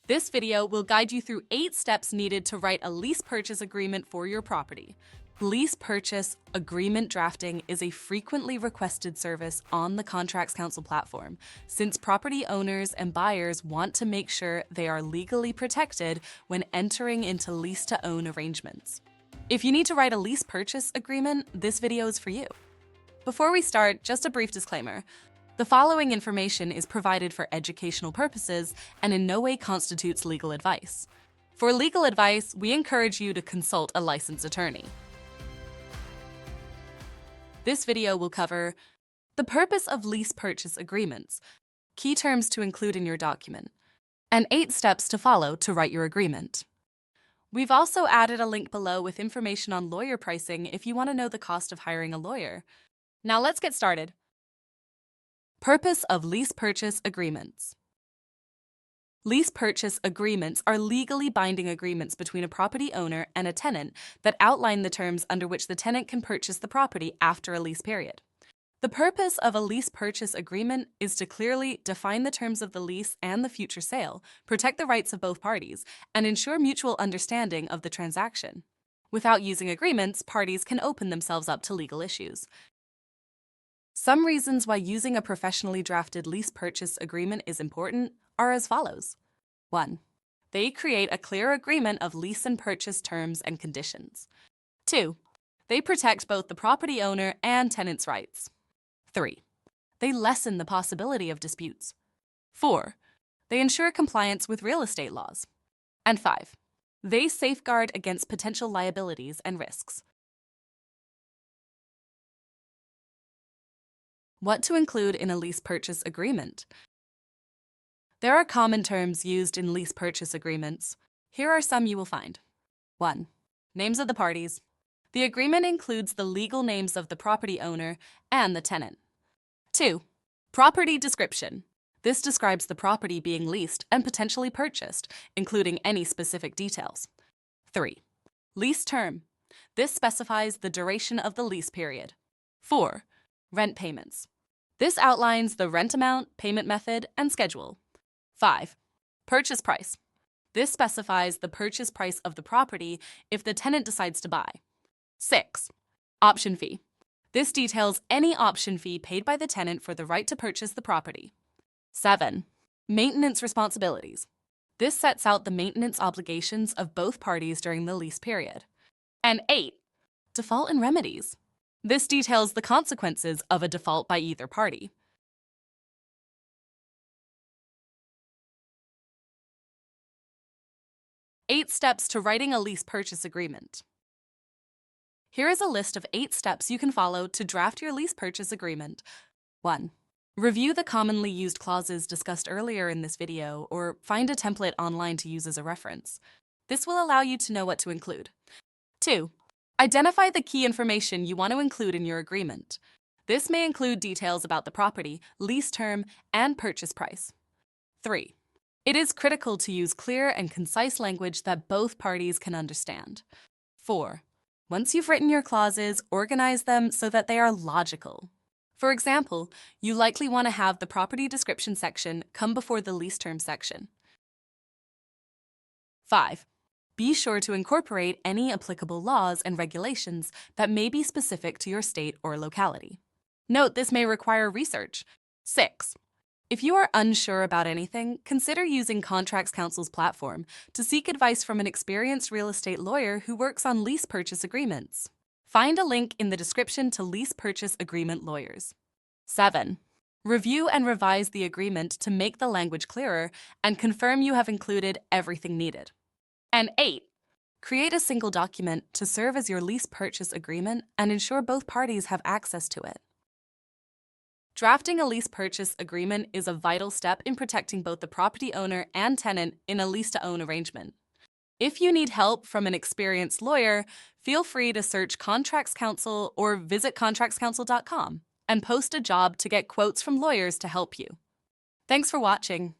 This video will guide you through 8 steps needed to write a lease purchase agreement for your property. Lease purchase agreement drafting is a frequently requested service on the Contracts Council platform, since property owners and buyers want to make sure they are legally protected when entering into lease-to-own arrangements. If you need to write a lease purchase agreement, this video is for you. Before we start, just a brief disclaimer. The following information is provided for educational purposes and in no way constitutes legal advice. For legal advice, we encourage you to consult a licensed attorney. This video will cover the purpose of lease purchase agreements, key terms to include in your document, and 8 steps to follow to write your agreement. We've also added a link below with information on lawyer pricing if you want to know the cost of hiring a lawyer. Now let's get started. Purpose of lease purchase agreements. Lease purchase agreements are legally binding agreements between a property owner and a tenant that outline the terms under which the tenant can purchase the property after a lease period. The purpose of a lease purchase agreement is to clearly define the terms of the lease and the future sale, protect the rights of both parties, and ensure mutual understanding of the transaction. Without using agreements, parties can open themselves up to legal issues. Some reasons why using a professionally drafted lease purchase agreement is important are as follows. 1. They create a clear agreement of lease and purchase terms and conditions. 2. They protect both the property owner and tenant's rights. 3. They lessen the possibility of disputes. 4. They ensure compliance with real estate laws. And 5. They safeguard against potential liabilities and risks. What to include in a lease purchase agreement? There are common terms used in lease purchase agreements. Here are some you will find. 1. Names of the parties. The agreement includes the legal names of the property owner and the tenant. 2. Property description. This describes the property being leased and potentially purchased, including any specific details. 3. Lease term. This specifies the duration of the lease period. 4. Rent payments. This outlines the rent amount, payment method, and schedule. 5. Purchase price. This specifies the purchase price of the property if the tenant decides to buy. 6. Option fee. This details any option fee paid by the tenant for the right to purchase the property. 7. Maintenance responsibilities. This sets out the maintenance obligations of both parties during the lease period. And 8. Default and remedies. This details the consequences of a default by either party. Eight steps to writing a lease purchase agreement. Here is a list of 8 steps you can follow to draft your lease purchase agreement. 1. Review the commonly used clauses discussed earlier in this video, or find a template online to use as a reference. This will allow you to know what to include. 2. Identify the key information you want to include in your agreement. This may include details about the property, lease term, and purchase price. 3. It is critical to use clear and concise language that both parties can understand. 4. Once you've written your clauses, organize them so that they are logical. For example, you likely want to have the property description section come before the lease term section. 5. Be sure to incorporate any applicable laws and regulations that may be specific to your state or locality. Note this may require research. 6. If you are unsure about anything, consider using Contracts Council's platform to seek advice from an experienced real estate lawyer who works on lease purchase agreements. Find a link in the description to lease purchase agreement lawyers. 7. Review and revise the agreement to make the language clearer and confirm you have included everything needed. And 8. Create a single document to serve as your lease purchase agreement and ensure both parties have access to it. Drafting a lease purchase agreement is a vital step in protecting both the property owner and tenant in a lease-to-own arrangement. If you need help from an experienced lawyer, feel free to search Contracts Council or visit contractscouncil.com and post a job to get quotes from lawyers to help you. Thanks for watching.